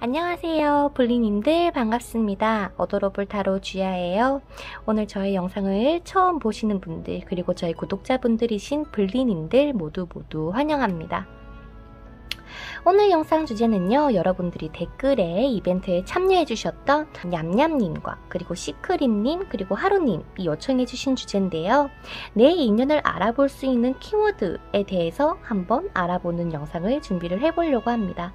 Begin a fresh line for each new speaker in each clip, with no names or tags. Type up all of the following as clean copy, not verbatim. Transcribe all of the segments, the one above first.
안녕하세요 블리님들 반갑습니다. 어도러블 타로 주야예요. 오늘 저의 영상을 처음 보시는 분들 그리고 저희 구독자분들이신 블리님들 모두 환영합니다. 오늘 영상 주제는요, 여러분들이 댓글에 이벤트에 참여해주셨던 냠냠님과 그리고 시크림님 그리고 하루님이 요청해주신 주제인데요. 내 인연을 알아볼 수 있는 키워드에 대해서 한번 알아보는 영상을 준비를 해보려고 합니다.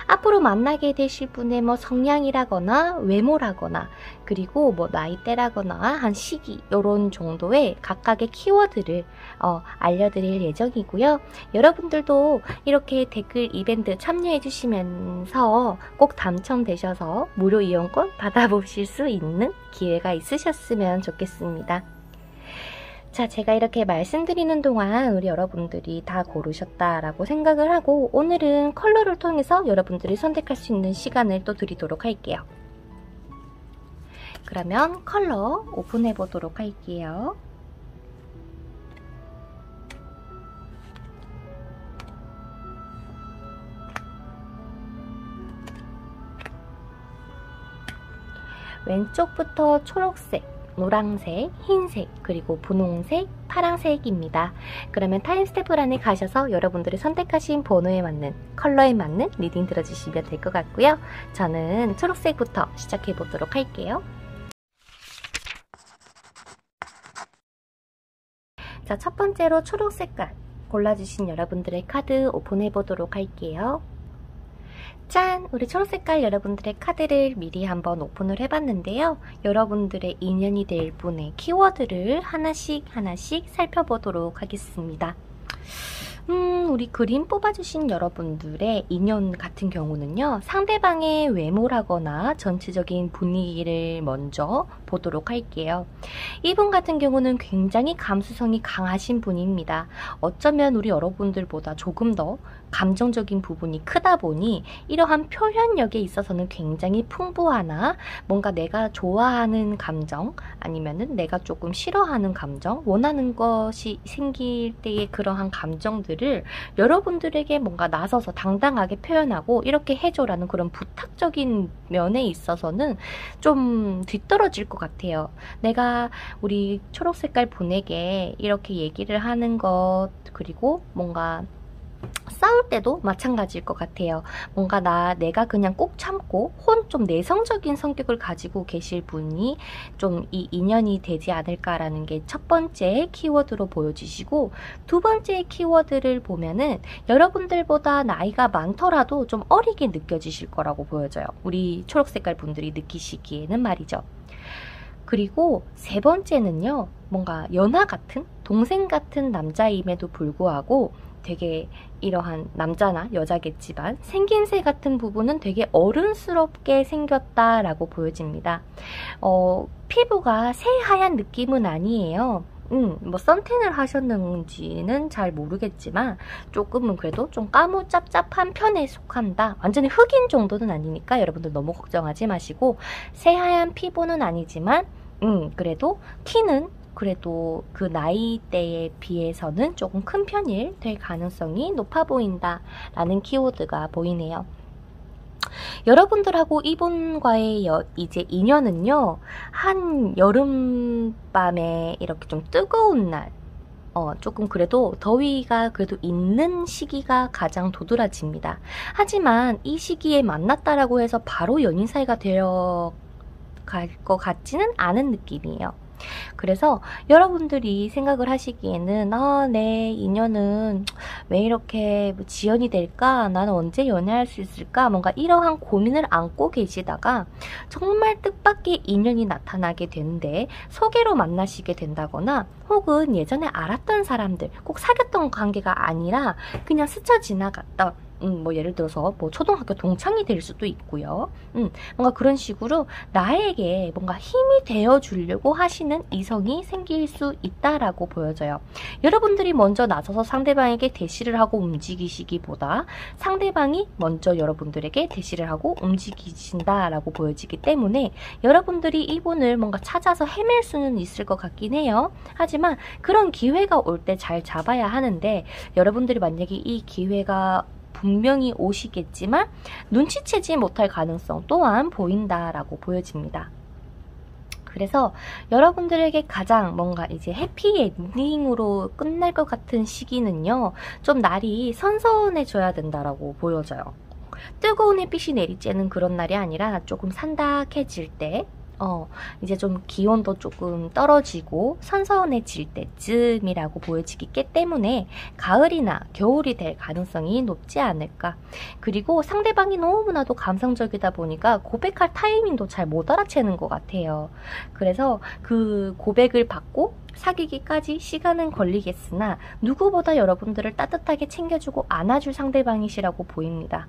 앞으로 만나게 되실 분의 성향이라거나 외모라거나 그리고 나이대라거나 한 시기 이런 정도의 각각의 키워드를 알려드릴 예정이고요. 여러분들도 이렇게 댓글 이벤트 참여해 주시면서 꼭 당첨되셔서 무료 이용권 받아보실 수 있는 기회가 있으셨으면 좋겠습니다. 자, 제가 이렇게 말씀드리는 동안 우리 여러분들이 다 고르셨다라고 생각을 하고 오늘은 컬러를 통해서 여러분들이 선택할 수 있는 시간을 또 드리도록 할게요. 그러면 컬러 오픈해 보도록 할게요. 왼쪽부터 초록색, 노란색, 흰색, 그리고 분홍색, 파란색입니다. 그러면 타임스태프란에 가셔서 여러분들이 선택하신 번호에 맞는, 컬러에 맞는 리딩 들어주시면 될 것 같고요. 저는 초록색부터 시작해 보도록 할게요. 자, 첫 번째로 초록 색깔 골라주신 여러분들의 카드 오픈해 보도록 할게요. 짠! 우리 초록색깔 여러분들의 카드를 미리 한번 오픈을 해봤는데요. 여러분들의 인연이 될 분의 키워드를 하나씩 살펴보도록 하겠습니다. 우리 그림 뽑아주신 여러분들의 인연 같은 경우는요, 상대방의 외모라거나 전체적인 분위기를 먼저 보도록 할게요. 이분 같은 경우는 굉장히 감수성이 강하신 분입니다. 어쩌면 우리 여러분들보다 조금 더 감정적인 부분이 크다 보니 이러한 표현력에 있어서는 굉장히 풍부하나 뭔가 내가 좋아하는 감정 아니면은 내가 조금 싫어하는 감정, 원하는 것이 생길 때의 그러한 감정들을 여러분들에게 뭔가 나서서 당당하게 표현하고 이렇게 해줘라는 그런 부탁적인 면에 있어서는 좀 뒤떨어질 것 같아요. 내가 우리 초록색깔 분에게 이렇게 얘기를 하는 것 그리고 뭔가 싸울 때도 마찬가지일 것 같아요. 뭔가 내가 그냥 꼭 참고 좀 내성적인 성격을 가지고 계실 분이 좀 이 인연이 되지 않을까라는 게 첫 번째 키워드로 보여지시고, 두 번째 키워드를 보면은 여러분들보다 나이가 많더라도 좀 어리게 느껴지실 거라고 보여져요. 우리 초록색깔 분들이 느끼시기에는 말이죠. 그리고 세 번째는요, 뭔가 연하 같은 동생 같은 남자임에도 불구하고 되게 이러한 남자나 여자겠지만 생김새 같은 부분은 되게 어른스럽게 생겼다라고 보여집니다. 피부가 새하얀 느낌은 아니에요. 선탠을 하셨는지는 잘 모르겠지만 조금은 그래도 좀 까무잡잡한 편에 속한다. 완전히 흑인 정도는 아니니까 여러분들 너무 걱정하지 마시고, 새하얀 피부는 아니지만 그래도 키는 그래도 그 나이대에 비해서는 조금 큰 편일 될 가능성이 높아 보인다 라는 키워드가 보이네요. 여러분들하고 이분과의 이제 인연은요, 한 여름밤에 이렇게 좀 뜨거운 날, 조금 그래도 더위가 그래도 있는 시기가 가장 도드라집니다. 하지만 이 시기에 만났다라고 해서 바로 연인 사이가 되어 갈 것 같지는 않은 느낌이에요. 그래서 여러분들이 생각을 하시기에는 내 인연은 왜 이렇게 지연이 될까? 나는 언제 연애할 수 있을까? 뭔가 이러한 고민을 안고 계시다가 정말 뜻밖의 인연이 나타나게 되는데 소개로 만나시게 된다거나 혹은 예전에 알았던 사람들, 꼭 사귀었던 관계가 아니라 그냥 스쳐 지나갔던 예를 들어서 초등학교 동창이 될 수도 있고요. 뭔가 그런 식으로 나에게 뭔가 힘이 되어 주려고 하시는 이성이 생길 수 있다라고 보여져요. 여러분들이 먼저 나서서 상대방에게 대시를 하고 움직이시기보다 상대방이 먼저 여러분들에게 대시를 하고 움직이신다라고 보여지기 때문에 여러분들이 이분을 뭔가 찾아서 헤맬 수는 있을 것 같긴 해요. 하지만 그런 기회가 올 때 잘 잡아야 하는데, 여러분들이 만약에 이 기회가 분명히 오시겠지만 눈치채지 못할 가능성 또한 보인다라고 보여집니다. 그래서 여러분들에게 가장 뭔가 이제 해피엔딩으로 끝날 것 같은 시기는요, 좀 날이 선선해져야 된다라고 보여져요. 뜨거운 햇빛이 내리쬐는 그런 날이 아니라 조금 산닥해질 때, 이제 좀 기온도 조금 떨어지고 선선해질 때쯤이라고 보여지기 때문에 가을이나 겨울이 될 가능성이 높지 않을까. 그리고 상대방이 너무나도 감성적이다 보니까 고백할 타이밍도 잘 못 알아채는 것 같아요. 그래서 그 고백을 받고 사귀기까지 시간은 걸리겠으나 누구보다 여러분들을 따뜻하게 챙겨주고 안아줄 상대방이시라고 보입니다.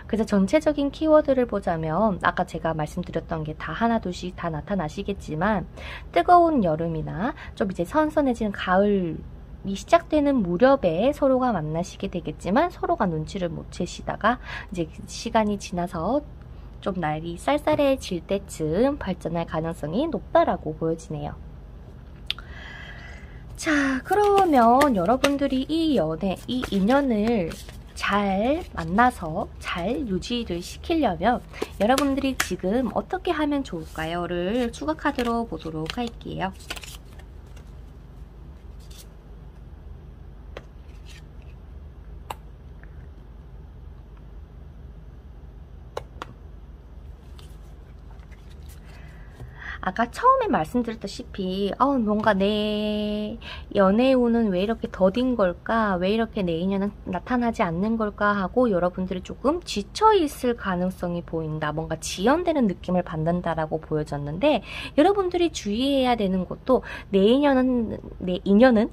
그래서 전체적인 키워드를 보자면 아까 제가 말씀드렸던 게 다 하나둘씩 다 나타나시겠지만 뜨거운 여름이나 좀 이제 선선해지는 가을이 시작되는 무렵에 서로가 만나시게 되겠지만 서로가 눈치를 못 채시다가 이제 시간이 지나서 좀 날이 쌀쌀해질 때쯤 발전할 가능성이 높다라고 보여지네요. 자, 그러면 여러분들이 이 인연을 잘 만나서 잘 유지를 시키려면 여러분들이 지금 어떻게 하면 좋을까요?를 추가 카드로 보도록 할게요. 아까 처음에 말씀드렸다시피 뭔가 내 연애 운은 왜 이렇게 더딘 걸까? 왜 이렇게 내 인연은 나타나지 않는 걸까? 하고 여러분들이 조금 지쳐있을 가능성이 보인다. 뭔가 지연되는 느낌을 받는다라고 보여졌는데 여러분들이 주의해야 되는 것도 내 인연은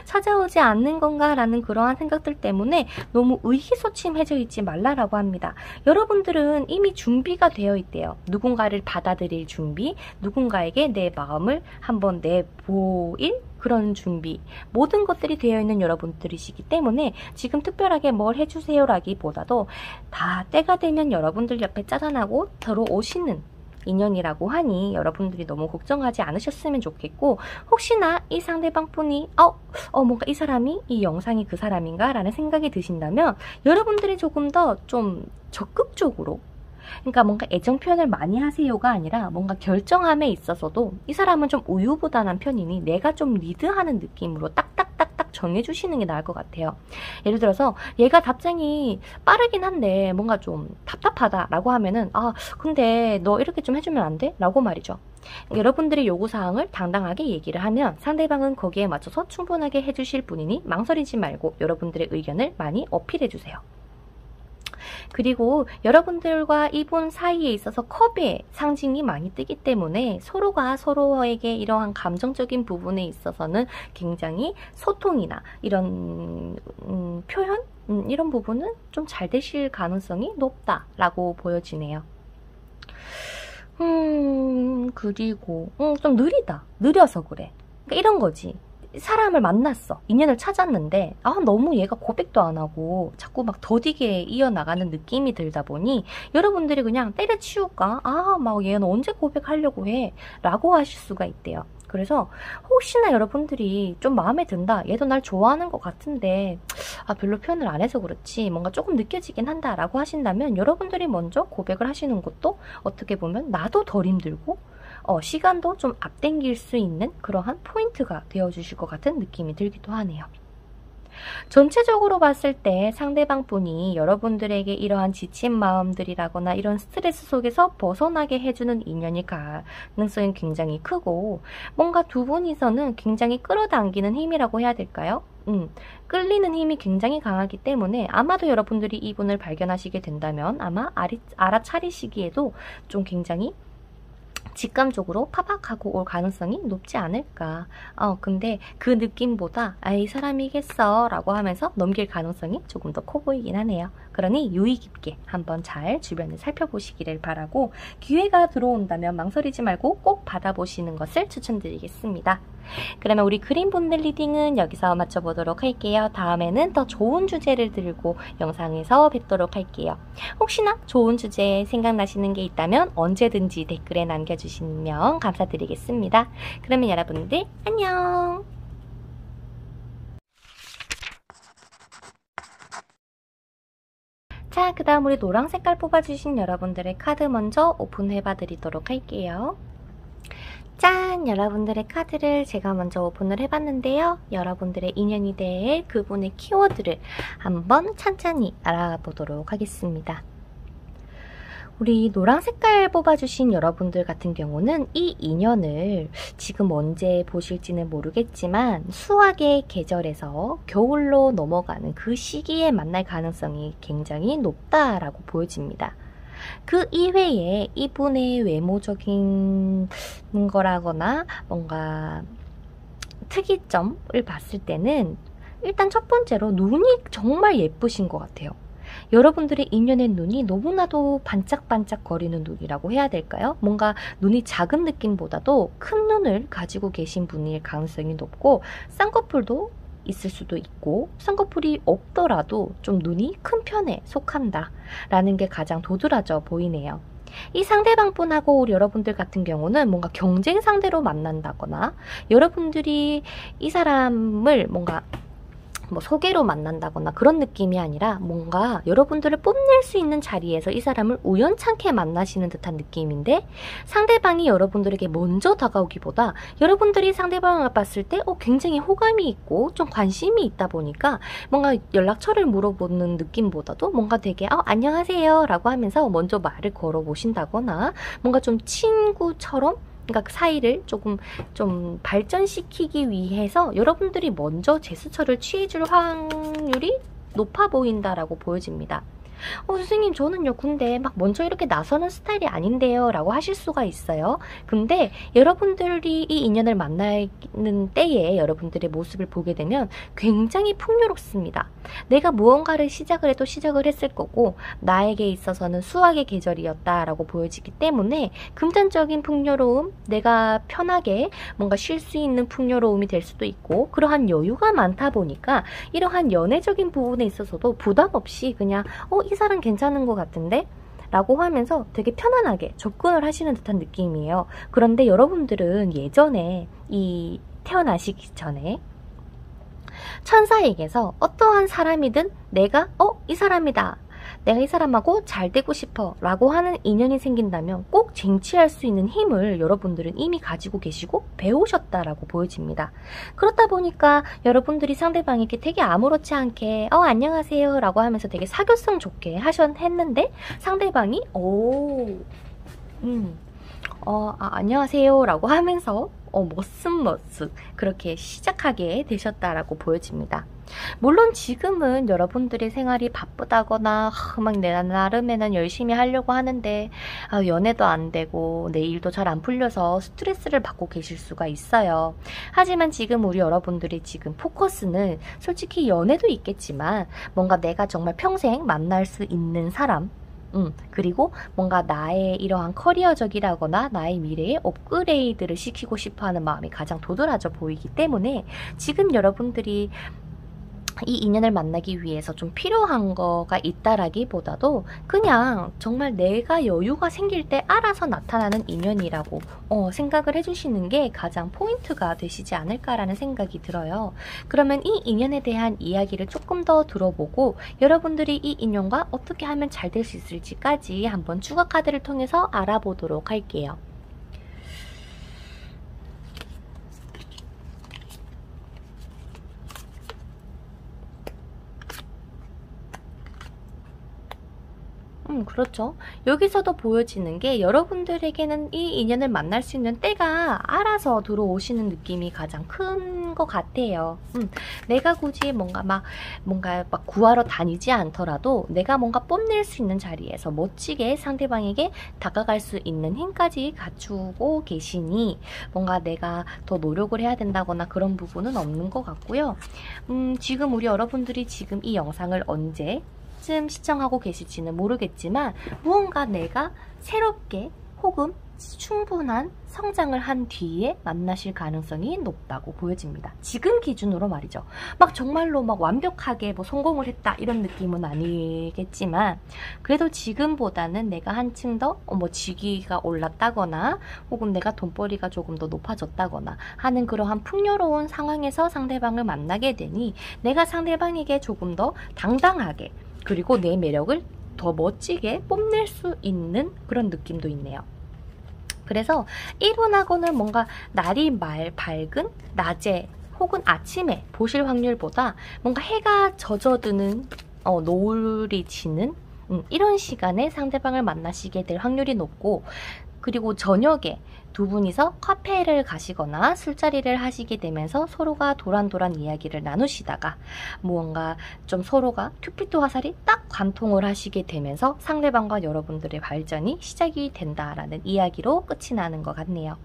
찾아오지 않는 건가? 라는 그러한 생각들 때문에 너무 의기소침해져 있지 말라라고 합니다. 여러분들은 이미 준비가 되어 있대요. 누군가를 받아들일 준비, 누군가에게 내 마음을 한번 내보일 그런 준비, 모든 것들이 되어 있는 여러분들이시기 때문에 지금 특별하게 뭘 해주세요 라기보다도 다 때가 되면 여러분들 옆에 짜잔하고 들어오시는 인연이라고 하니 여러분들이 너무 걱정하지 않으셨으면 좋겠고, 혹시나 이 상대방 분이 뭔가 이 사람이 이 영상이 그 사람인가 라는 생각이 드신다면 여러분들이 조금 더 좀 적극적으로, 그러니까 뭔가 애정 표현을 많이 하세요가 아니라 뭔가 결정함에 있어서도 이 사람은 좀 우유부단한 편이니 내가 좀 리드하는 느낌으로 딱딱딱딱 정해주시는 게 나을 것 같아요. 예를 들어서 얘가 답장이 빠르긴 한데 뭔가 좀 답답하다라고 하면은 근데 너 이렇게 좀 해주면 안 돼? 라고 말이죠. 여러분들의 요구사항을 당당하게 얘기를 하면 상대방은 거기에 맞춰서 충분하게 해주실 분이니 망설이지 말고 여러분들의 의견을 많이 어필해주세요. 그리고 여러분들과 이분 사이에 있어서 컵의 상징이 많이 뜨기 때문에 서로가 서로에게 이러한 감정적인 부분에 있어서는 굉장히 소통이나 이런 표현? 이런 부분은 좀 잘 되실 가능성이 높다라고 보여지네요. 그리고 좀 느려서 그래. 그러니까 이런 거지. 사람을 만났어. 인연을 찾았는데 너무 얘가 고백도 안 하고 자꾸 막 더디게 이어나가는 느낌이 들다 보니 여러분들이 그냥 때려치울까? 막 얘는 언제 고백하려고 해? 라고 하실 수가 있대요. 그래서 혹시나 여러분들이 좀 마음에 든다, 얘도 날 좋아하는 것 같은데 별로 표현을 안 해서 그렇지 뭔가 조금 느껴지긴 한다 라고 하신다면 여러분들이 먼저 고백을 하시는 것도 어떻게 보면 나도 덜 힘들고 시간도 좀 앞당길 수 있는 그러한 포인트가 되어주실 것 같은 느낌이 들기도 하네요. 전체적으로 봤을 때 상대방 분이 여러분들에게 이러한 지친 마음들이라거나 이런 스트레스 속에서 벗어나게 해주는 인연일 가능성이 굉장히 크고, 뭔가 두 분이서는 굉장히 끌어당기는 힘이라고 해야 될까요? 끌리는 힘이 굉장히 강하기 때문에 아마도 여러분들이 이분을 발견하시게 된다면 아마 알아차리시기에도 좀 굉장히 직감적으로 파박하고 올 가능성이 높지 않을까. 근데 그 느낌보다 이 사람이겠어 라고 하면서 넘길 가능성이 조금 더 커 보이긴 하네요. 그러니 유의 깊게 한번 잘 주변을 살펴보시기를 바라고, 기회가 들어온다면 망설이지 말고 꼭 받아보시는 것을 추천드리겠습니다. 그러면 우리 그린본들 리딩은 여기서 마쳐보도록 할게요. 다음에는 더 좋은 주제를 들고 영상에서 뵙도록 할게요. 혹시나 좋은 주제 생각나시는 게 있다면 언제든지 댓글에 남겨주시면 감사드리겠습니다. 그러면 여러분들 안녕! 자, 그 다음 우리 노랑 색깔 뽑아주신 여러분들의 카드 먼저 오픈해봐 드리도록 할게요. 짠! 여러분들의 카드를 제가 먼저 오픈을 해봤는데요. 여러분들의 인연이 될 그분의 키워드를 한번 찬찬히 알아보도록 하겠습니다. 우리 노랑 색깔 뽑아주신 여러분들 같은 경우는 이 인연을 지금 언제 보실지는 모르겠지만 수학의 계절에서 겨울로 넘어가는 그 시기에 만날 가능성이 굉장히 높다라고 보여집니다. 그 이외에 이분의 외모적인 거라거나 뭔가 특이점을 봤을 때는 일단 첫 번째로 눈이 정말 예쁘신 것 같아요. 여러분들의 인연의 눈이 너무나도 반짝반짝 거리는 눈이라고 해야 될까요? 뭔가 눈이 작은 느낌보다도 큰 눈을 가지고 계신 분일 가능성이 높고 쌍꺼풀도 있을 수도 있고 쌍꺼풀이 없더라도 좀 눈이 큰 편에 속한다 라는 게 가장 도드라져 보이네요. 이 상대방분하고 우리 여러분들 같은 경우는 뭔가 경쟁 상대로 만난다거나 여러분들이 이 사람을 뭔가 뭐 소개로 만난다거나 그런 느낌이 아니라 뭔가 여러분들을 뽐낼 수 있는 자리에서 이 사람을 우연찮게 만나시는 듯한 느낌인데 상대방이 여러분들에게 먼저 다가오기보다 여러분들이 상대방을 봤을 때 굉장히 호감이 있고 좀 관심이 있다 보니까 뭔가 연락처를 물어보는 느낌보다도 뭔가 되게 안녕하세요 라고 하면서 먼저 말을 걸어보신다거나 뭔가 좀 친구처럼 그러니까 그 사이를 조금 좀 발전시키기 위해서 여러분들이 먼저 제스처를 취해줄 확률이 높아 보인다라고 보여집니다. 선생님 저는요 근데 막 먼저 이렇게 나서는 스타일이 아닌데요 라고 하실 수가 있어요. 근데 여러분들이 이 인연을 만나는 때에 여러분들의 모습을 보게 되면 굉장히 풍요롭습니다. 내가 무언가를 시작을 했을 거고 나에게 있어서는 수학의 계절이었다라고 보여지기 때문에 금전적인 풍요로움, 내가 편하게 뭔가 쉴 수 있는 풍요로움이 될 수도 있고 그러한 여유가 많다 보니까 이러한 연애적인 부분에 있어서도 부담 없이 그냥 이 사람 괜찮은 것 같은데? 라고 하면서 되게 편안하게 접근을 하시는 듯한 느낌이에요. 그런데 여러분들은 예전에 태어나시기 전에 천사에게서 어떠한 사람이든 내가 이 사람이다. 내가 이 사람하고 잘 되고 싶어 라고 하는 인연이 생긴다면 꼭 쟁취할 수 있는 힘을 여러분들은 이미 가지고 계시고 배우셨다라고 보여집니다. 그렇다 보니까 여러분들이 상대방에게 되게 아무렇지 않게 안녕하세요 라고 하면서 되게 사교성 좋게 했는데 상대방이 안녕하세요 라고 하면서 머쓱머쓱 그렇게 시작하게 되셨다라고 보여집니다. 물론 지금은 여러분들의 생활이 바쁘다거나 막 내 나름에는 열심히 하려고 하는데 연애도 안 되고 내 일도 잘 안 풀려서 스트레스를 받고 계실 수가 있어요. 하지만 지금 우리 여러분들이 지금 포커스는 솔직히 연애도 있겠지만 뭔가 내가 정말 평생 만날 수 있는 사람 그리고 뭔가 나의 이러한 커리어적이라거나 나의 미래에 업그레이드를 시키고 싶어하는 마음이 가장 도드라져 보이기 때문에 지금 여러분들이 이 인연을 만나기 위해서 좀 필요한 거가 있다라기보다도 그냥 정말 내가 여유가 생길 때 알아서 나타나는 인연이라고 생각을 해주시는 게 가장 포인트가 되시지 않을까라는 생각이 들어요. 그러면 이 인연에 대한 이야기를 조금 더 들어보고 여러분들이 이 인연과 어떻게 하면 잘 될 수 있을지까지 한번 추가 카드를 통해서 알아보도록 할게요. 그렇죠. 여기서도 보여지는 게 여러분들에게는 이 인연을 만날 수 있는 때가 알아서 들어오시는 느낌이 가장 큰 것 같아요. 내가 굳이 뭔가 막 구하러 다니지 않더라도 내가 뭔가 뽐낼 수 있는 자리에서 멋지게 상대방에게 다가갈 수 있는 힘까지 갖추고 계시니 뭔가 내가 더 노력을 해야 된다거나 그런 부분은 없는 것 같고요. 지금 우리 여러분들이 지금 이 영상을 언제 쯤 시청하고 계실지는 모르겠지만 무언가 내가 새롭게 혹은 충분한 성장을 한 뒤에 만나실 가능성이 높다고 보여집니다. 지금 기준으로 말이죠. 막 정말로 막 완벽하게 뭐 성공을 했다 이런 느낌은 아니겠지만 그래도 지금보다는 내가 한층 더 직위가 올랐다거나 혹은 내가 돈벌이가 조금 더 높아졌다거나 하는 그러한 풍요로운 상황에서 상대방을 만나게 되니 내가 상대방에게 조금 더 당당하게 그리고 내 매력을 더 멋지게 뽐낼 수 있는 그런 느낌도 있네요. 그래서 이분하고는 뭔가 날이 밝은 낮에 혹은 아침에 보실 확률보다 뭔가 해가 젖어드는 노을이 지는 이런 시간에 상대방을 만나시게 될 확률이 높고, 그리고 저녁에 두 분이서 카페를 가시거나 술자리를 하시게 되면서 서로가 도란도란 이야기를 나누시다가 무언가 좀 서로가 큐피드 화살이 딱 관통을 하시게 되면서 상대방과 여러분들의 발전이 시작이 된다라는 이야기로 끝이 나는 것 같네요.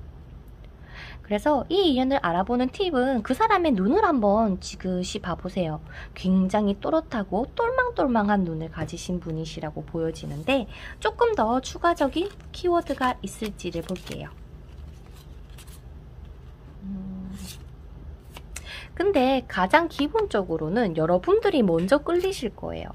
그래서 이 인연을 알아보는 팁은 그 사람의 눈을 한번 지그시 봐보세요. 굉장히 또렷하고 똘망똘망한 눈을 가지신 분이시라고 보여지는데 조금 더 추가적인 키워드가 있을지를 볼게요. 근데 가장 기본적으로는 여러분들이 먼저 끌리실 거예요.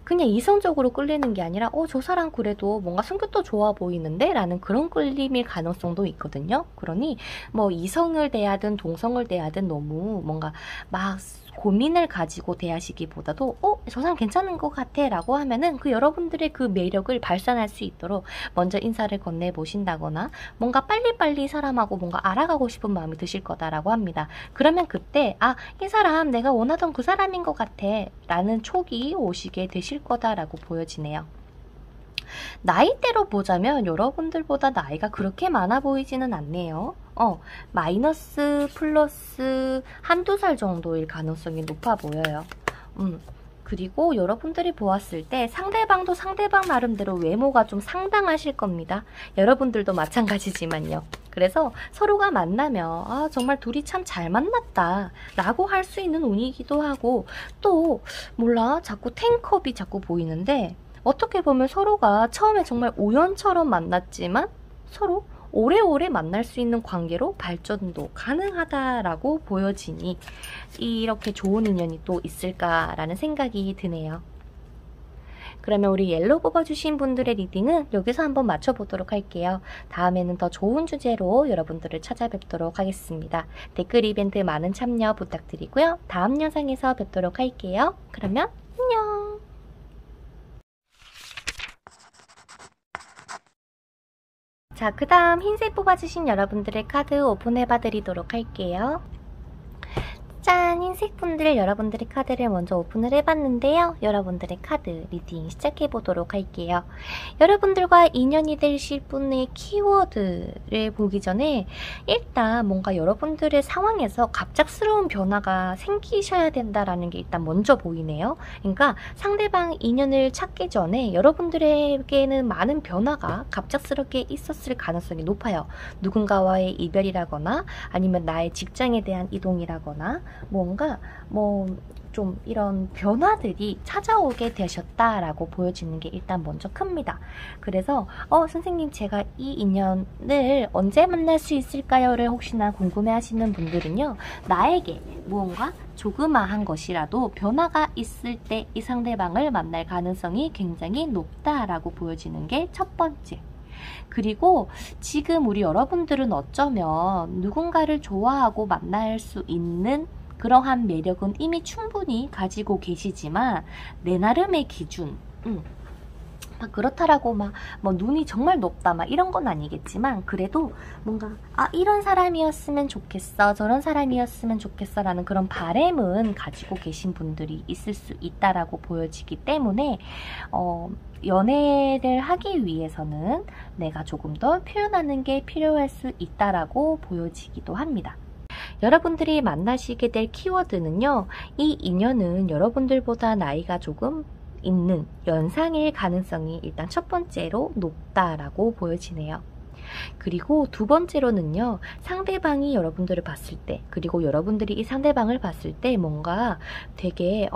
그냥 이성적으로 끌리는 게 아니라 저 사람 그래도 뭔가 성격도 좋아 보이는데? 라는 그런 끌림일 가능성도 있거든요. 그러니 뭐 이성을 대하든 동성을 대하든 너무 뭔가 막 고민을 가지고 대하시기보다도 저 사람 괜찮은 것 같아 라고 하면은 그 여러분들의 그 매력을 발산할 수 있도록 먼저 인사를 건네보신다거나 뭔가 빨리빨리 사람하고 뭔가 알아가고 싶은 마음이 드실 거다라고 합니다. 그러면 그때 이 사람 내가 원하던 그 사람인 것 같아 라는 촉이 오시게 되실 거다라고 보여지네요. 나이대로 보자면 여러분들보다 나이가 그렇게 많아 보이지는 않네요. 마이너스 플러스 한두 살 정도일 가능성이 높아 보여요. 그리고 여러분들이 보았을 때 상대방도 상대방 나름대로 외모가 좀 상당하실 겁니다. 여러분들도 마찬가지지만요. 그래서 서로가 만나면 정말 둘이 참 잘 만났다 라고 할 수 있는 운이기도 하고, 또 몰라 자꾸 탱컵이 자꾸 보이는데 어떻게 보면 서로가 처음에 정말 우연처럼 만났지만 서로 오래오래 만날 수 있는 관계로 발전도 가능하다라고 보여지니 이렇게 좋은 인연이 또 있을까라는 생각이 드네요. 그러면 우리 옐로우 뽑아주신 분들의 리딩은 여기서 한번 맞춰보도록 할게요. 다음에는 더 좋은 주제로 여러분들을 찾아뵙도록 하겠습니다. 댓글 이벤트 많은 참여 부탁드리고요. 다음 영상에서 뵙도록 할게요. 그러면 안녕! 자, 그 다음 흰색 뽑아주신 여러분들의 카드 오픈해봐드리도록 할게요. 짠! 흰색분들 여러분들의 카드를 먼저 오픈을 해봤는데요. 여러분들의 카드 리딩 시작해보도록 할게요. 여러분들과 인연이 되실 분의 키워드를 보기 전에 일단 뭔가 여러분들의 상황에서 갑작스러운 변화가 생기셔야 된다라는 게 일단 먼저 보이네요. 그러니까 상대방 인연을 찾기 전에 여러분들에게는 많은 변화가 갑작스럽게 있었을 가능성이 높아요. 누군가와의 이별이라거나 아니면 나의 직장에 대한 이동이라거나 뭔가 좀 이런 변화들이 찾아오게 되셨다라고 보여지는 게 일단 먼저 큽니다. 그래서 선생님 제가 이 인연을 언제 만날 수 있을까요?를 혹시나 궁금해하시는 분들은요. 나에게 무언가 조그마한 것이라도 변화가 있을 때 이 상대방을 만날 가능성이 굉장히 높다라고 보여지는 게 첫 번째. 그리고 지금 우리 여러분들은 어쩌면 누군가를 좋아하고 만날 수 있는 그러한 매력은 이미 충분히 가지고 계시지만 내 나름의 기준 막 그렇다라고 막 눈이 정말 높다 막 이런 건 아니겠지만 그래도 뭔가 이런 사람이었으면 좋겠어 저런 사람이었으면 좋겠어 라는 그런 바램은 가지고 계신 분들이 있을 수 있다라고 보여지기 때문에 연애를 하기 위해서는 내가 조금 더 표현하는 게 필요할 수 있다라고 보여지기도 합니다. 여러분들이 만나시게 될 키워드는요. 이 인연은 여러분들보다 나이가 조금 있는 연상일 가능성이 일단 첫 번째로 높다라고 보여지네요. 그리고 두 번째로는요. 상대방이 여러분들을 봤을 때 그리고 여러분들이 이 상대방을 봤을 때 뭔가 되게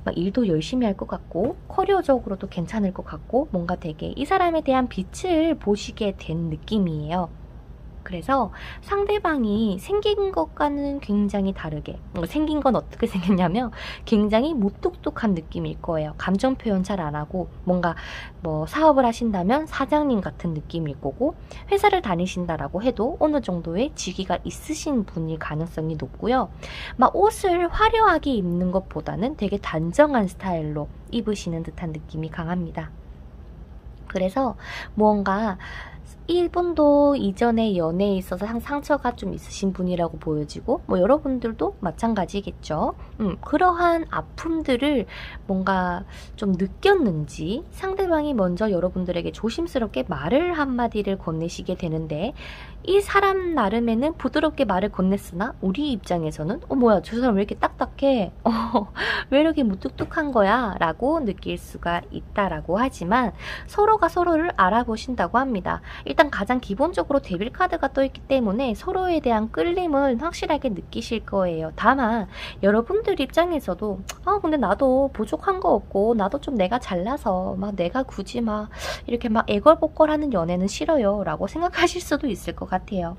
막 일도 열심히 할 것 같고 커리어적으로도 괜찮을 것 같고 뭔가 되게 이 사람에 대한 빛을 보시게 된 느낌이에요. 그래서 상대방이 생긴 것과는 굉장히 다르게, 생긴 건 어떻게 생겼냐면 굉장히 무뚝뚝한 느낌일 거예요. 감정 표현 잘 안 하고, 뭔가 뭐 사업을 하신다면 사장님 같은 느낌일 거고, 회사를 다니신다라고 해도 어느 정도의 직위가 있으신 분일 가능성이 높고요. 막 옷을 화려하게 입는 것보다는 되게 단정한 스타일로 입으시는 듯한 느낌이 강합니다. 그래서 뭔가 이분도 이전에 연애에 있어서 상처가 좀 있으신 분이라고 보여지고, 뭐 여러분들도 마찬가지겠죠. 그러한 아픔들을 뭔가 좀 느꼈는지 상대방이 먼저 여러분들에게 조심스럽게 말을 한마디를 건네시게 되는데, 이 사람 나름에는 부드럽게 말을 건넸으나 우리 입장에서는 뭐야, 저 사람 왜 이렇게 딱딱해, 왜 이렇게 무뚝뚝한 거야 라고 느낄 수가 있다라고 하지만, 서로가 서로를 알아보신다고 합니다. 일단 가장 기본적으로 데빌 카드가 떠있기 때문에 서로에 대한 끌림은 확실하게 느끼실 거예요. 다만 여러분들 입장에서도 근데 나도 부족한 거 없고, 나도 좀 내가 잘나서 막 내가 굳이 막 이렇게 막 애걸복걸하는 연애는 싫어요 라고 생각하실 수도 있을 것 같아요.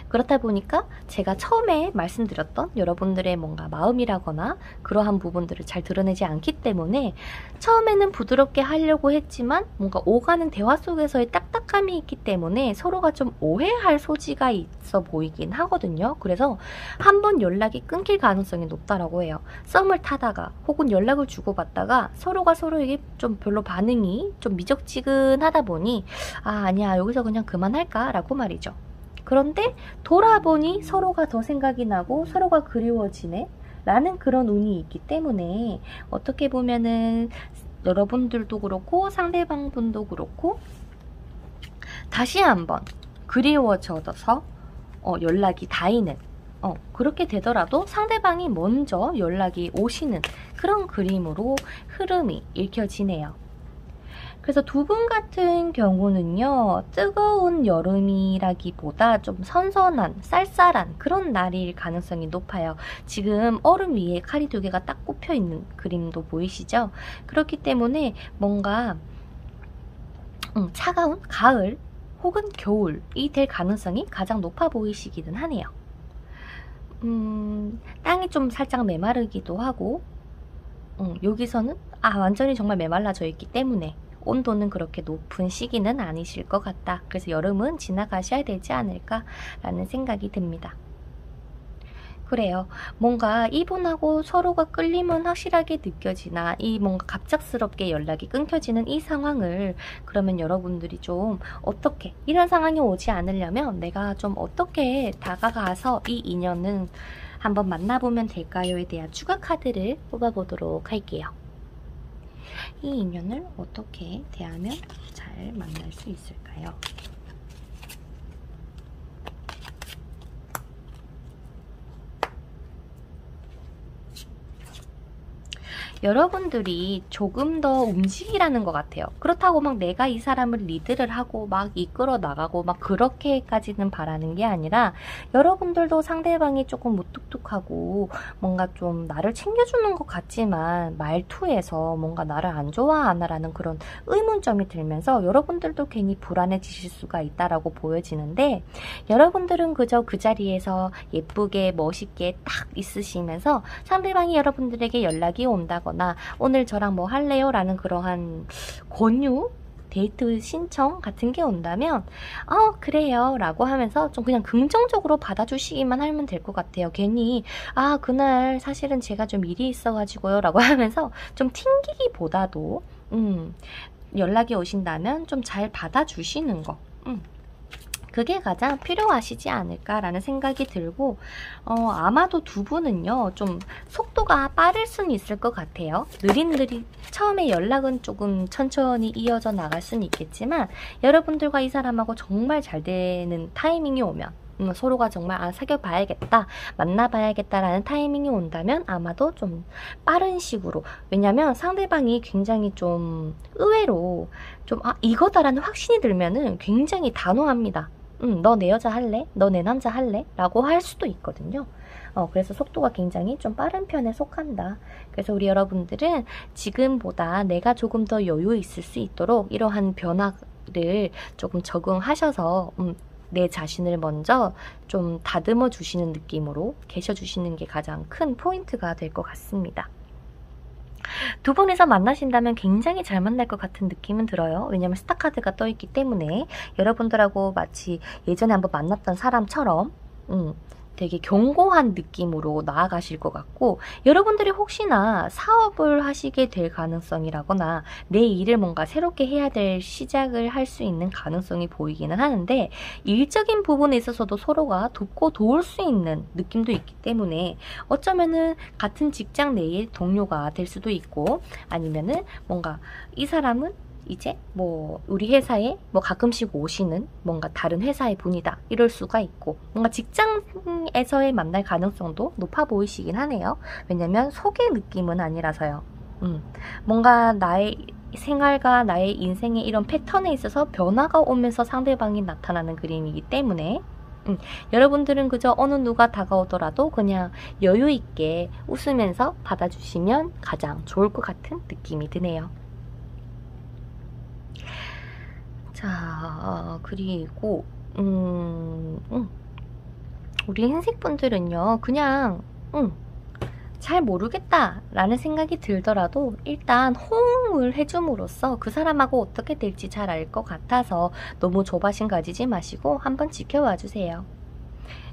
그렇다 보니까 제가 처음에 말씀드렸던 여러분들의 뭔가 마음이라거나 그러한 부분들을 잘 드러내지 않기 때문에 처음에는 부드럽게 하려고 했지만 뭔가 오가는 대화 속에서의 딱딱함이 있기 때문에 서로가 좀 오해할 소지가 있어 보이긴 하거든요. 그래서 한번 연락이 끊길 가능성이 높다라고 해요. 썸을 타다가 혹은 연락을 주고받다가 서로가 서로에게 좀 별로 반응이 좀 미적지근하다 보니 아니야, 여기서 그냥 그만할까 라고 말이죠. 그런데 돌아보니 서로가 더 생각이 나고 서로가 그리워지네 라는 그런 운이 있기 때문에, 어떻게 보면은 여러분들도 그렇고 상대방 분도 그렇고 다시 한번 그리워져서 연락이 닿이는, 그렇게 되더라도 상대방이 먼저 연락이 오시는 그런 그림으로 흐름이 읽혀지네요. 그래서 두 분 같은 경우는요, 뜨거운 여름이라기보다 좀 선선한, 쌀쌀한 그런 날일 가능성이 높아요. 지금 얼음 위에 칼이 두 개가 딱 꼽혀 있는 그림도 보이시죠? 그렇기 때문에 뭔가 차가운 가을 혹은 겨울이 될 가능성이 가장 높아 보이시기는 하네요. 땅이 좀 살짝 메마르기도 하고, 여기서는 완전히 정말 메말라져 있기 때문에 온도는 그렇게 높은 시기는 아니실 것 같다. 그래서 여름은 지나가셔야 되지 않을까라는 생각이 듭니다. 그래요. 뭔가 이분하고 서로가 끌림은 확실하게 느껴지나 이 뭔가 갑작스럽게 연락이 끊겨지는 이 상황을, 그러면 여러분들이 좀 어떻게 이런 상황이 오지 않으려면 내가 좀 어떻게 다가가서 이 인연은 한번 만나보면 될까요에 대한 추가 카드를 뽑아보도록 할게요. 이 인연을 어떻게 대하면 잘 만날 수 있을까요? 여러분들이 조금 더 움직이라는 것 같아요. 그렇다고 막 내가 이 사람을 리드를 하고 막 이끌어 나가고 막 그렇게까지는 바라는 게 아니라, 여러분들도 상대방이 조금 무뚝뚝하고 뭔가 좀 나를 챙겨주는 것 같지만 말투에서 뭔가 나를 안 좋아하나라는 그런 의문점이 들면서 여러분들도 괜히 불안해지실 수가 있다라고 보여지는데, 여러분들은 그저 그 자리에서 예쁘게 멋있게 딱 있으시면서 상대방이 여러분들에게 연락이 온다거나 오늘 저랑 뭐 할래요? 라는 그러한 권유, 데이트 신청 같은 게 온다면 그래요 라고 하면서 좀 그냥 긍정적으로 받아주시기만 하면 될 것 같아요. 괜히 그날 사실은 제가 좀 일이 있어가지고요 라고 하면서 좀 튕기기보다도 연락이 오신다면 좀 잘 받아주시는 거, 그게 가장 필요하시지 않을까라는 생각이 들고, 아마도 두 분은요, 좀 속도가 빠를 수는 있을 것 같아요. 느릿느릿 처음에 연락은 조금 천천히 이어져 나갈 수는 있겠지만, 여러분들과 이 사람하고 정말 잘 되는 타이밍이 오면, 서로가 정말 사귀어 봐야겠다, 만나봐야겠다라는 타이밍이 온다면 아마도 좀 빠른 식으로, 왜냐면 상대방이 굉장히 좀 의외로 좀 이거다라는 확신이 들면은 굉장히 단호합니다. 너 내 여자 할래? 너 내 남자 할래? 라고 할 수도 있거든요. 그래서 속도가 굉장히 좀 빠른 편에 속한다. 그래서 우리 여러분들은 지금보다 내가 조금 더 여유 있을 수 있도록 이러한 변화를 조금 적응하셔서 내 자신을 먼저 좀 다듬어 주시는 느낌으로 계셔 주시는 게 가장 큰 포인트가 될 것 같습니다. 두 분이서 만나신다면 굉장히 잘 만날 것 같은 느낌은 들어요. 왜냐면 스타카드가 떠있기 때문에 여러분들하고 마치 예전에 한번 만났던 사람처럼 되게 견고한 느낌으로 나아가실 것 같고, 여러분들이 혹시나 사업을 하시게 될 가능성이라거나 내 일을 뭔가 새롭게 해야 될 시작을 할 수 있는 가능성이 보이기는 하는데, 일적인 부분에 있어서도 서로가 돕고 도울 수 있는 느낌도 있기 때문에 어쩌면은 같은 직장 내의 동료가 될 수도 있고, 아니면은 뭔가 이 사람은 이제 뭐 우리 회사에 뭐 가끔씩 오시는 뭔가 다른 회사의 분이다 이럴 수가 있고, 뭔가 직장에서의 만날 가능성도 높아 보이시긴 하네요. 왜냐면 소개 느낌은 아니라서요. 뭔가 나의 생활과 나의 인생의 이런 패턴에 있어서 변화가 오면서 상대방이 나타나는 그림이기 때문에 여러분들은 그저 어느 누가 다가오더라도 그냥 여유 있게 웃으면서 받아주시면 가장 좋을 것 같은 느낌이 드네요. 자, 그리고 우리 흰색 분들은요, 그냥 잘 모르겠다 라는 생각이 들더라도 일단 호응을 해줌으로써 그 사람하고 어떻게 될지 잘 알 것 같아서 너무 조바심 가지지 마시고 한번 지켜봐 주세요.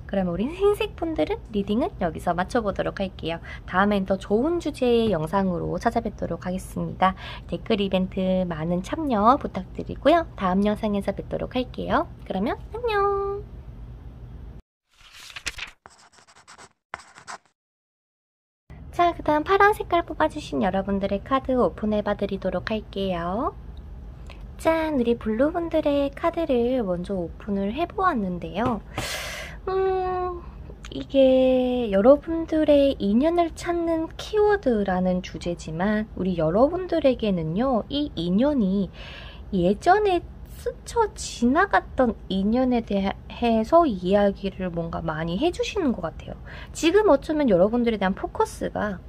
그럼 우리 흰색 분들은 리딩은 여기서 마쳐보도록 할게요. 다음엔 더 좋은 주제의 영상으로 찾아뵙도록 하겠습니다. 댓글 이벤트 많은 참여 부탁드리고요. 다음 영상에서 뵙도록 할게요. 그러면 안녕! 자, 그 다음 파란 색깔 뽑아주신 여러분들의 카드 오픈해봐 드리도록 할게요. 짠! 우리 블루분들의 카드를 먼저 오픈을 해보았는데요. 이게 여러분들의 인연을 찾는 키워드라는 주제지만 우리 여러분들에게는요, 이 인연이 예전에 스쳐 지나갔던 인연에 대해서 이야기를 뭔가 많이 해주시는 것 같아요. 지금 어쩌면 여러분들에 대한 포커스가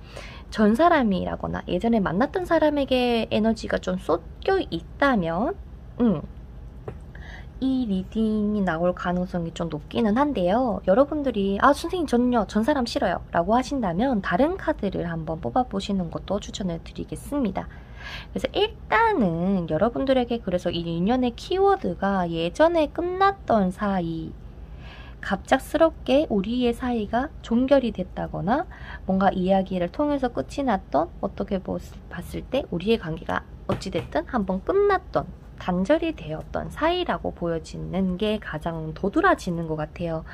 전 사람이라거나 예전에 만났던 사람에게 에너지가 좀 쏟겨 있다면 이 리딩이 나올 가능성이 좀 높기는 한데요. 여러분들이 선생님 저는요 전 사람 싫어요 라고 하신다면 다른 카드를 한번 뽑아보시는 것도 추천을 드리겠습니다. 그래서 일단은 여러분들에게 그래서 이 인연의 키워드가 예전에 끝났던 사이, 갑작스럽게 우리의 사이가 종결이 됐다거나 뭔가 이야기를 통해서 끝이 났던, 어떻게 봤을 때 우리의 관계가 어찌됐든 한번 끝났던, 단절이 되었던 사이라고 보여지는 게 가장 도드라지는 것 같아요.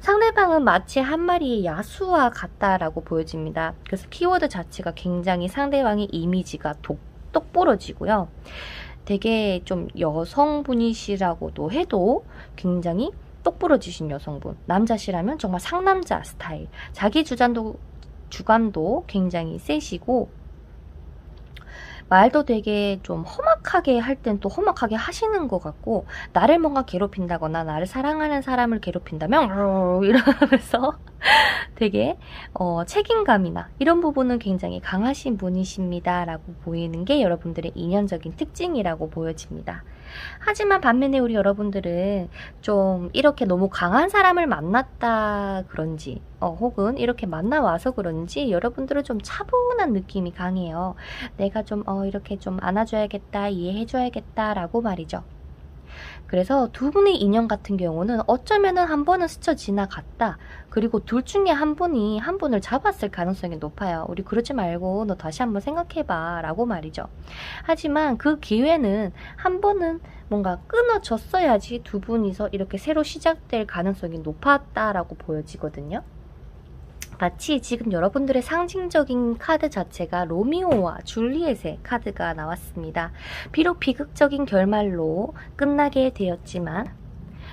상대방은 마치 한 마리의 야수와 같다라고 보여집니다. 그래서 키워드 자체가 굉장히 상대방의 이미지가 똑부러지고요. 되게 좀 여성분이시라고도 해도 굉장히 똑부러지신 여성분, 남자시라면 정말 상남자 스타일, 자기 주관도 굉장히 세시고 말도 되게 좀 험악하게 할 땐 또 험악하게 하시는 것 같고, 나를 뭔가 괴롭힌다거나 나를 사랑하는 사람을 괴롭힌다면 이러면서 되게 책임감이나 이런 부분은 굉장히 강하신 분이십니다 라고 보이는 게 여러분들의 인연적인 특징이라고 보여집니다. 하지만 반면에 우리 여러분들은 좀 이렇게 너무 강한 사람을 만났다 그런지 혹은 이렇게 만나와서 그런지 여러분들은 좀 차분한 느낌이 강해요. 내가 좀 이렇게 좀 안아줘야겠다, 이해해줘야겠다 라고 말이죠. 그래서 두 분의 인연 같은 경우는 어쩌면은 한 번은 스쳐 지나갔다. 그리고 둘 중에 한 분이 한 분을 잡았을 가능성이 높아요. 우리 그러지 말고 너 다시 한번 생각해봐 라고 말이죠. 하지만 그 기회는 한 번은 뭔가 끊어졌어야지 두 분이서 이렇게 새로 시작될 가능성이 높았다라고 보여지거든요. 마치 지금 여러분들의 상징적인 카드 자체가 로미오와 줄리엣의 카드가 나왔습니다. 비록 비극적인 결말로 끝나게 되었지만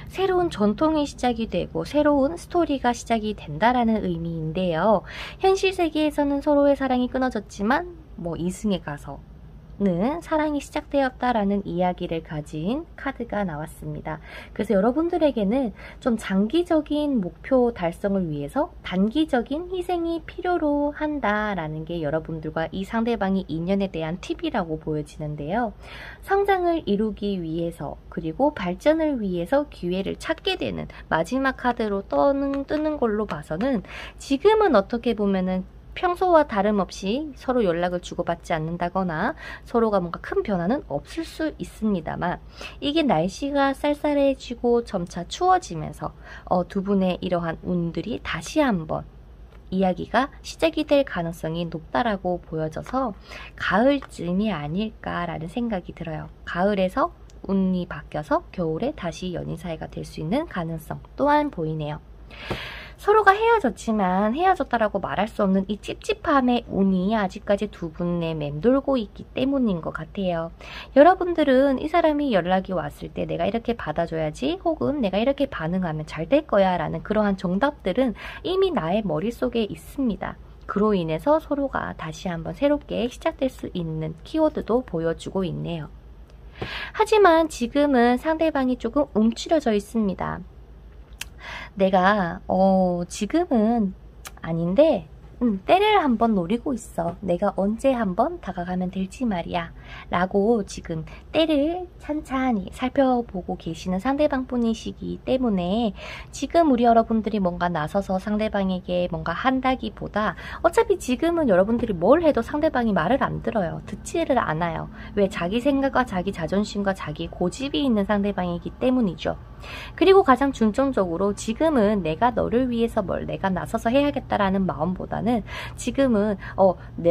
새로운 전통이 시작이 되고 새로운 스토리가 시작이 된다라는 의미인데요. 현실 세계에서는 서로의 사랑이 끊어졌지만 이승에 가서 는 사랑이 시작되었다라는 이야기를 가진 카드가 나왔습니다. 그래서 여러분들에게는 좀 장기적인 목표 달성을 위해서 단기적인 희생이 필요로 한다라는 게 여러분들과 이 상대방의 인연에 대한 팁이라고 보여지는데요. 성장을 이루기 위해서 그리고 발전을 위해서 기회를 찾게 되는 마지막 카드로 뜨는 걸로 봐서는 지금은 어떻게 보면은 평소와 다름없이 서로 연락을 주고받지 않는다거나 서로가 뭔가 큰 변화는 없을 수 있습니다만 이게 날씨가 쌀쌀해지고 점차 추워지면서 두 분의 이러한 운들이 다시 한번 이야기가 시작이 될 가능성이 높다라고 보여져서 가을쯤이 아닐까라는 생각이 들어요. 가을에서 운이 바뀌어서 겨울에 다시 연인 사이가 될 수 있는 가능성 또한 보이네요. 서로가 헤어졌지만 헤어졌다라고 말할 수 없는 이 찝찝함의 운이 아직까지 두 분에 맴돌고 있기 때문인 것 같아요. 여러분들은 이 사람이 연락이 왔을 때 내가 이렇게 받아줘야지 혹은 내가 이렇게 반응하면 잘 될 거야 라는 그러한 정답들은 이미 나의 머릿속에 있습니다. 그로 인해서 서로가 다시 한번 새롭게 시작될 수 있는 키워드도 보여주고 있네요. 하지만 지금은 상대방이 조금 움츠려져 있습니다. 내가 지금은 아닌데 때를 한번 노리고 있어. 내가 언제 한번 다가가면 될지 말이야 라고 지금 때를 찬찬히 살펴보고 계시는 상대방 분이시기 때문에 지금 우리 여러분들이 뭔가 나서서 상대방에게 뭔가 한다기보다 어차피 지금은 여러분들이 뭘 해도 상대방이 말을 안 들어요. 듣지를 않아요. 왜? 자기 생각과 자기 자존심과 자기 고집이 있는 상대방이기 때문이죠. 그리고 가장 중점적으로 지금은 내가 너를 위해서 뭘 내가 나서서 해야겠다라는 마음보다는 지금은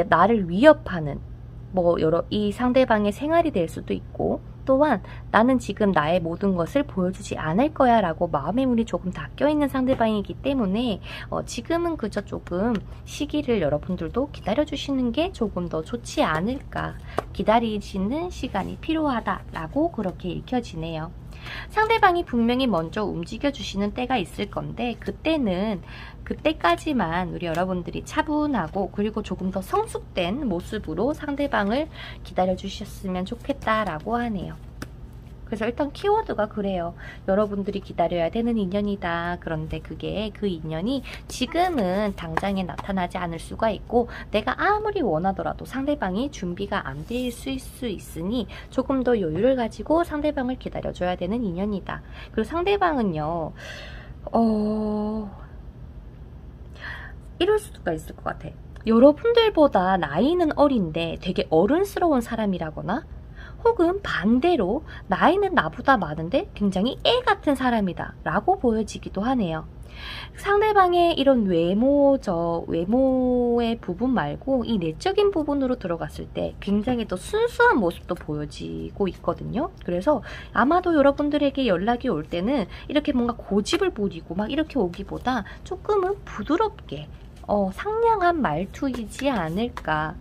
나를 위협하는 이 상대방의 생활이 될 수도 있고 또한 나는 지금 나의 모든 것을 보여주지 않을 거야 라고 마음의 문이 조금 닫혀있는 상대방이기 때문에 지금은 그저 조금 시기를 여러분들도 기다려주시는 게 조금 더 좋지 않을까, 기다리시는 시간이 필요하다라고 그렇게 읽혀지네요. 상대방이 분명히 먼저 움직여주시는 때가 있을 건데 그때까지만 우리 여러분들이 차분하고 그리고 조금 더 성숙된 모습으로 상대방을 기다려주셨으면 좋겠다라고 하네요. 그래서 일단 키워드가 그래요. 여러분들이 기다려야 되는 인연이다. 그런데 그게 그 인연이 지금은 당장에 나타나지 않을 수가 있고 내가 아무리 원하더라도 상대방이 준비가 안 될 수 있으니 조금 더 여유를 가지고 상대방을 기다려줘야 되는 인연이다. 그리고 상대방은요. 이럴 수가 있을 것 같아. 여러분들보다 나이는 어린데 되게 어른스러운 사람이라거나 혹은 반대로 나이는 나보다 많은데 굉장히 애 같은 사람이다 라고 보여지기도 하네요. 상대방의 이런 외모의 부분 말고 이 내적인 부분으로 들어갔을 때 굉장히 더 순수한 모습도 보여지고 있거든요. 그래서 아마도 여러분들에게 연락이 올 때는 이렇게 뭔가 고집을 부리고 막 이렇게 오기보다 조금은 부드럽게 상냥한 말투이지 않을까.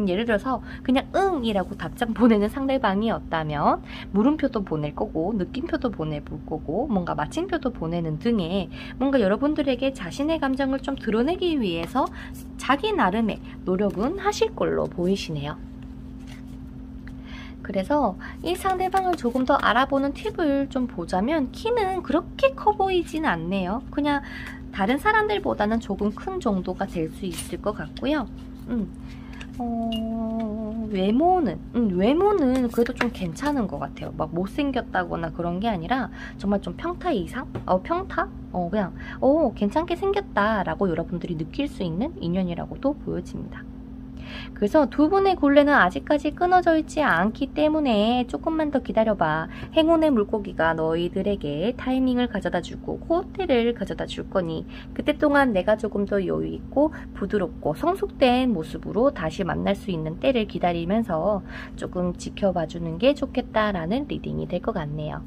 예를 들어서 그냥 응이라고 답장 보내는 상대방이었다면 물음표도 보낼 거고 느낌표도 보낼 거고 뭔가 마침표도 보내는 등의 뭔가 여러분들에게 자신의 감정을 좀 드러내기 위해서 자기 나름의 노력은 하실 걸로 보이시네요. 그래서 이 상대방을 조금 더 알아보는 팁을 좀 보자면 키는 그렇게 커 보이진 않네요. 그냥 다른 사람들보다는 조금 큰 정도가 될 수 있을 것 같고요. 외모는 그래도 좀 괜찮은 것 같아요. 막 못생겼다거나 그런 게 아니라 정말 좀 평타 이상? 평타? 그냥 괜찮게 생겼다 라고 여러분들이 느낄 수 있는 인연이라고도 보여집니다. 그래서 두 분의 굴레는 아직까지 끊어져 있지 않기 때문에 조금만 더 기다려봐. 행운의 물고기가 너희들에게 타이밍을 가져다 주고 호텔을 가져다 줄 거니 그때 동안 내가 조금 더 여유 있고 부드럽고 성숙된 모습으로 다시 만날 수 있는 때를 기다리면서 조금 지켜봐 주는 게 좋겠다라는 리딩이 될 것 같네요.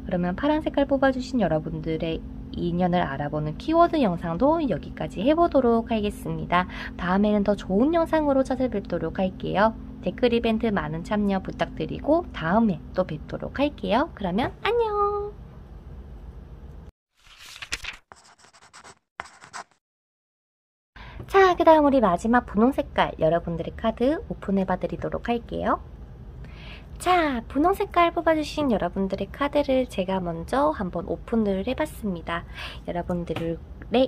그러면 파란 색깔 뽑아주신 여러분들의 인연을 알아보는 키워드 영상도 여기까지 해보도록 하겠습니다. 다음에는 더 좋은 영상으로 찾아뵙도록 할게요. 댓글 이벤트 많은 참여 부탁드리고 다음에 또 뵙도록 할게요. 그러면 안녕! 자, 그럼 그 다음 우리 마지막 분홍 색깔 여러분들의 카드 오픈해봐 드리도록 할게요. 자, 분홍 색깔 뽑아주신 여러분들의 카드를 제가 먼저 한번 오픈을 해봤습니다. 여러분들의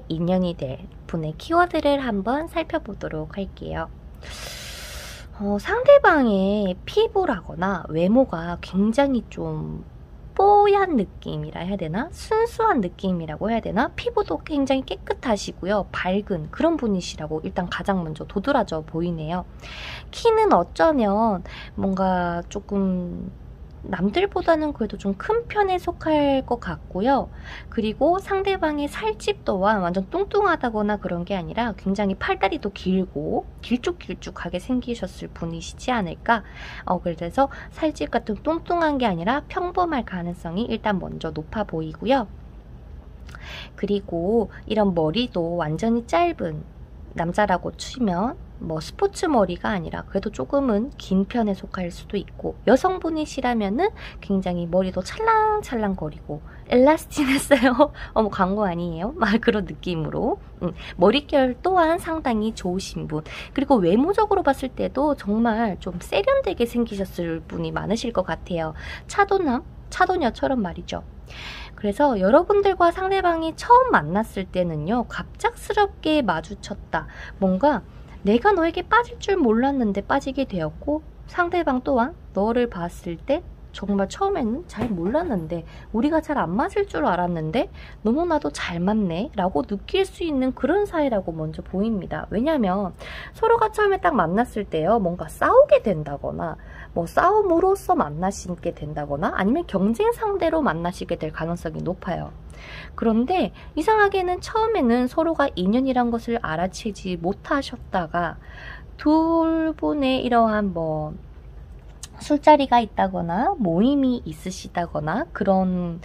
인연이 될 분의 키워드를 한번 살펴보도록 할게요. 상대방의 피부라거나 외모가 굉장히 좀 뽀얀 느낌이라 해야 되나? 순수한 느낌이라고 해야 되나? 피부도 굉장히 깨끗하시고요. 밝은 그런 분이시라고 일단 가장 먼저 도드라져 보이네요. 키는 어쩌면 뭔가 조금 남들보다는 그래도 좀 큰 편에 속할 것 같고요. 그리고 상대방의 살집 또한 완전 뚱뚱하다거나 그런 게 아니라 굉장히 팔다리도 길고 길쭉길쭉하게 생기셨을 분이시지 않을까. 그래서 살집 같은 뚱뚱한 게 아니라 평범할 가능성이 일단 먼저 높아 보이고요. 그리고 이런 머리도 완전히 짧은 남자라고 치면 뭐 스포츠 머리가 아니라 그래도 조금은 긴 편에 속할 수도 있고, 여성분이시라면은 굉장히 머리도 찰랑찰랑 거리고 엘라스틴했어요. 광고 아니에요? 막 그런 느낌으로 머릿결 또한 상당히 좋으신 분, 그리고 외모적으로 봤을 때도 정말 좀 세련되게 생기셨을 분이 많으실 것 같아요. 차도녀처럼 말이죠. 그래서 여러분들과 상대방이 처음 만났을 때는요, 갑작스럽게 마주쳤다. 뭔가 내가 너에게 빠질 줄 몰랐는데 빠지게 되었고, 상대방 또한 너를 봤을 때 정말 처음에는 잘 몰랐는데, 우리가 잘 안 맞을 줄 알았는데 너무나도 잘 맞네 라고 느낄 수 있는 그런 사이라고 먼저 보입니다. 왜냐면 서로가 처음에 딱 만났을 때요, 뭔가 싸우게 된다거나 뭐 싸움으로써 만나시게 된다거나 아니면 경쟁 상대로 만나시게 될 가능성이 높아요. 그런데 이상하게는 처음에는 서로가 인연이란 것을 알아채지 못하셨다가 둘 분의 이러한 뭐 술자리가 있다거나 모임이 있으시다거나 그런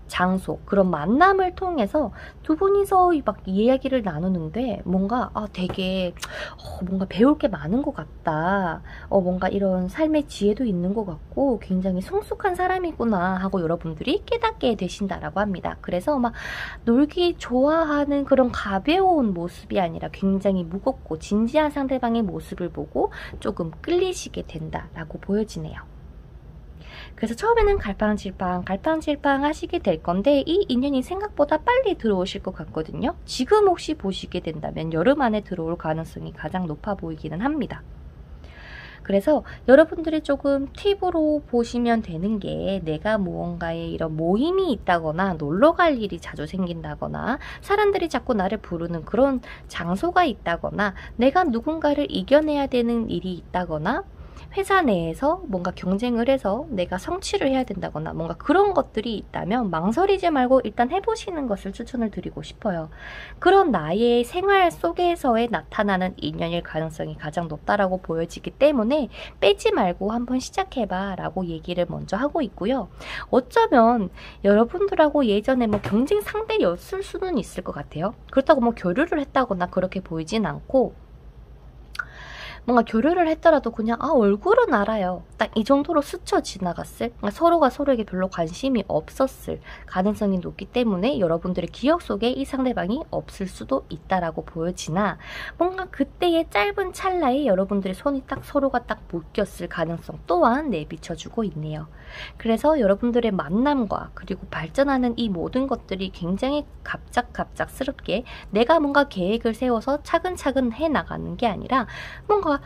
장소, 그런 만남을 통해서 두 분이서 막 이야기를 나누는데 뭔가 되게 뭔가 배울 게 많은 것 같다. 뭔가 이런 삶의 지혜도 있는 것 같고 굉장히 성숙한 사람이구나 하고 여러분들이 깨닫게 되신다라고 합니다. 그래서 막 놀기 좋아하는 그런 가벼운 모습이 아니라 굉장히 무겁고 진지한 상대방의 모습을 보고 조금 끌리시게 된다라고 보여지네요. 그래서 처음에는 갈팡질팡 하시게 될 건데 이 인연이 생각보다 빨리 들어오실 것 같거든요. 지금 혹시 보시게 된다면 여름 안에 들어올 가능성이 가장 높아 보이기는 합니다. 그래서 여러분들이 조금 팁으로 보시면 되는 게, 내가 무언가에 이런 모임이 있다거나 놀러 갈 일이 자주 생긴다거나 사람들이 자꾸 나를 부르는 그런 장소가 있다거나 내가 누군가를 이겨내야 되는 일이 있다거나 회사 내에서 뭔가 경쟁을 해서 내가 성취를 해야 된다거나 뭔가 그런 것들이 있다면 망설이지 말고 일단 해보시는 것을 추천을 드리고 싶어요. 그런 나의 생활 속에서의 나타나는 인연일 가능성이 가장 높다라고 보여지기 때문에 빼지 말고 한번 시작해봐 라고 얘기를 먼저 하고 있고요. 어쩌면 여러분들하고 예전에 뭐 경쟁 상대였을 수는 있을 것 같아요. 그렇다고 뭐 교류를 했다거나 그렇게 보이진 않고, 뭔가 교류를 했더라도 그냥 얼굴은 알아요. 딱 이 정도로 스쳐 지나갔을, 그러니까 서로가 서로에게 별로 관심이 없었을 가능성이 높기 때문에 여러분들의 기억 속에 이 상대방이 없을 수도 있다라고 보여지나, 뭔가 그때의 짧은 찰나에 여러분들의 손이 딱 서로가 딱 묶였을 가능성 또한 내비쳐주고 있네요. 그래서 여러분들의 만남과 그리고 발전하는 이 모든 것들이 굉장히 갑작스럽게 내가 뭔가 계획을 세워서 차근차근 해나가는 게 아니라 뭔가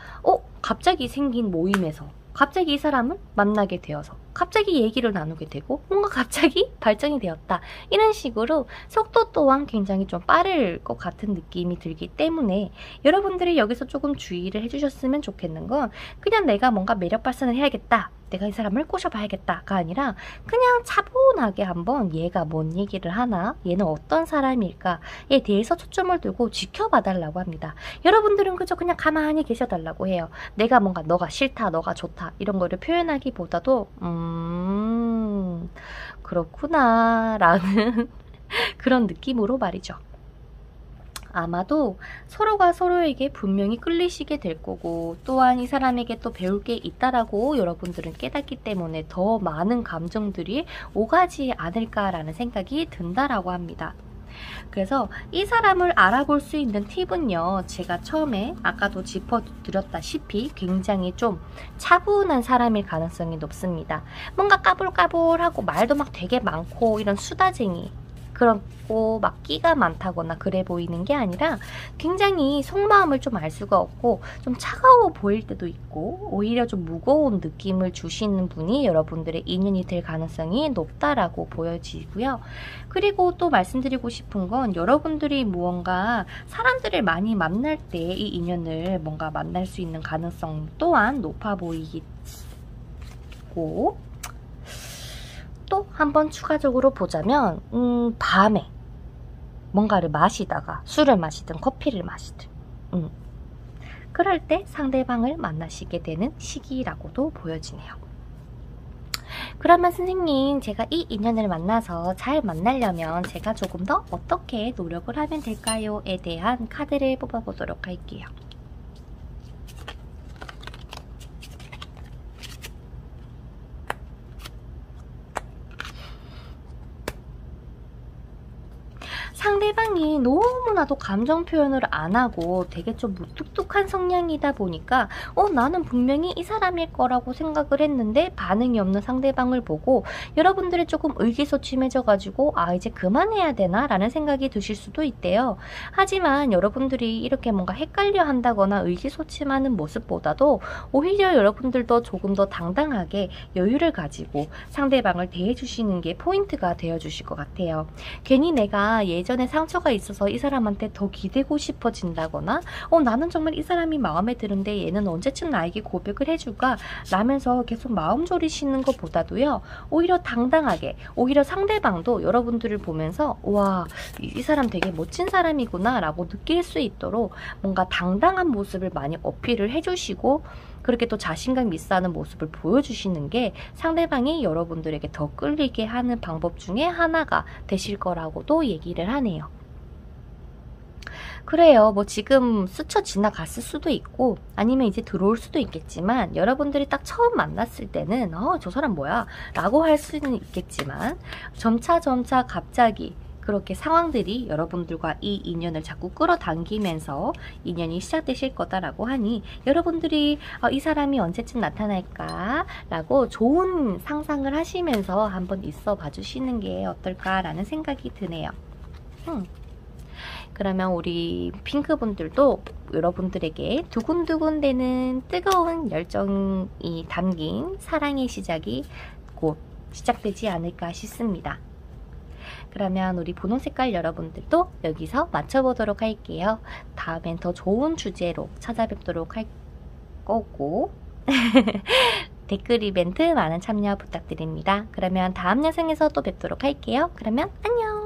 갑자기 생긴 모임에서 갑자기 이 사람을 만나게 되어서 갑자기 얘기를 나누게 되고 뭔가 갑자기 발전이 되었다. 이런 식으로 속도 또한 굉장히 좀 빠를 것 같은 느낌이 들기 때문에 여러분들이 여기서 조금 주의를 해주셨으면 좋겠는 건, 그냥 내가 뭔가 매력 발산을 해야겠다, 내가 이 사람을 꼬셔봐야겠다가 아니라 그냥 차분하게 한번 얘가 뭔 얘기를 하나, 얘는 어떤 사람일까에 대해서 초점을 두고 지켜봐달라고 합니다. 여러분들은 그저 그냥 가만히 계셔달라고 해요. 내가 뭔가 너가 싫다, 너가 좋다 이런 거를 표현하기보다도 그렇구나 라는 그런 느낌으로 말이죠. 아마도 서로가 서로에게 분명히 끌리시게 될 거고, 또한 이 사람에게 또 배울 게 있다라고 여러분들은 깨닫기 때문에 더 많은 감정들이 오가지 않을까라는 생각이 든다라고 합니다. 그래서 이 사람을 알아볼 수 있는 팁은요, 제가 처음에 아까도 짚어드렸다시피 굉장히 좀 차분한 사람일 가능성이 높습니다. 뭔가 까불까불하고 말도 막 되게 많고 이런 수다쟁이, 그렇고 막 끼가 많다거나 그래 보이는 게 아니라 굉장히 속마음을 좀 알 수가 없고 좀 차가워 보일 때도 있고 오히려 좀 무거운 느낌을 주시는 분이 여러분들의 인연이 될 가능성이 높다라고 보여지고요. 그리고 또 말씀드리고 싶은 건 여러분들이 무언가 사람들을 많이 만날 때 이 인연을 뭔가 만날 수 있는 가능성 또한 높아 보이고, 또 한 번 추가적으로 보자면 밤에 뭔가를 마시다가 술을 마시든 커피를 마시든 그럴 때 상대방을 만나시게 되는 시기라고도 보여지네요. 그러면 선생님, 제가 이 인연을 만나서 잘 만나려면 제가 조금 더 어떻게 노력을 하면 될까요? 에 대한 카드를 뽑아보도록 할게요. 상대방이 너무나도 감정 표현을 안 하고 되게 좀 무뚝뚝한 성향이다 보니까 나는 분명히 이 사람일 거라고 생각을 했는데 반응이 없는 상대방을 보고 여러분들이 조금 의기소침해져가지고 이제 그만해야 되나? 라는 생각이 드실 수도 있대요. 하지만 여러분들이 이렇게 뭔가 헷갈려 한다거나 의기소침하는 모습보다도 오히려 여러분들도 조금 더 당당하게 여유를 가지고 상대방을 대해주시는 게 포인트가 되어주실 것 같아요. 괜히 내가 예전에 상처가 있어서 이 사람한테 더 기대고 싶어진다거나 나는 정말 이 사람이 마음에 드는데 얘는 언제쯤 나에게 고백을 해줄까? 라면서 계속 마음 졸이시는 것보다도요, 오히려 당당하게, 오히려 상대방도 여러분들을 보면서 와, 이 사람 되게 멋진 사람이구나 라고 느낄 수 있도록 뭔가 당당한 모습을 많이 어필을 해주시고 그렇게 또 자신감 있어하는 모습을 보여주시는 게 상대방이 여러분들에게 더 끌리게 하는 방법 중에 하나가 되실 거라고도 얘기를 하네요. 그래요. 뭐 지금 스쳐 지나갔을 수도 있고 아니면 이제 들어올 수도 있겠지만 여러분들이 딱 처음 만났을 때는 저 사람 뭐야? 라고 할 수는 있겠지만 점차 갑자기 그렇게 상황들이 여러분들과 이 인연을 자꾸 끌어당기면서 인연이 시작되실 거다라고 하니 여러분들이 이 사람이 언제쯤 나타날까? 라고 좋은 상상을 하시면서 한번 있어 봐주시는 게 어떨까라는 생각이 드네요. 그러면 우리 핑크분들도 여러분들에게 두근두근 되는 뜨거운 열정이 담긴 사랑의 시작이 곧 시작되지 않을까 싶습니다. 그러면 우리 분홍색깔 여러분들도 여기서 맞춰보도록 할게요. 다음엔 더 좋은 주제로 찾아뵙도록 할 거고 댓글 이벤트 많은 참여 부탁드립니다. 그러면 다음 영상에서 또 뵙도록 할게요. 그러면 안녕!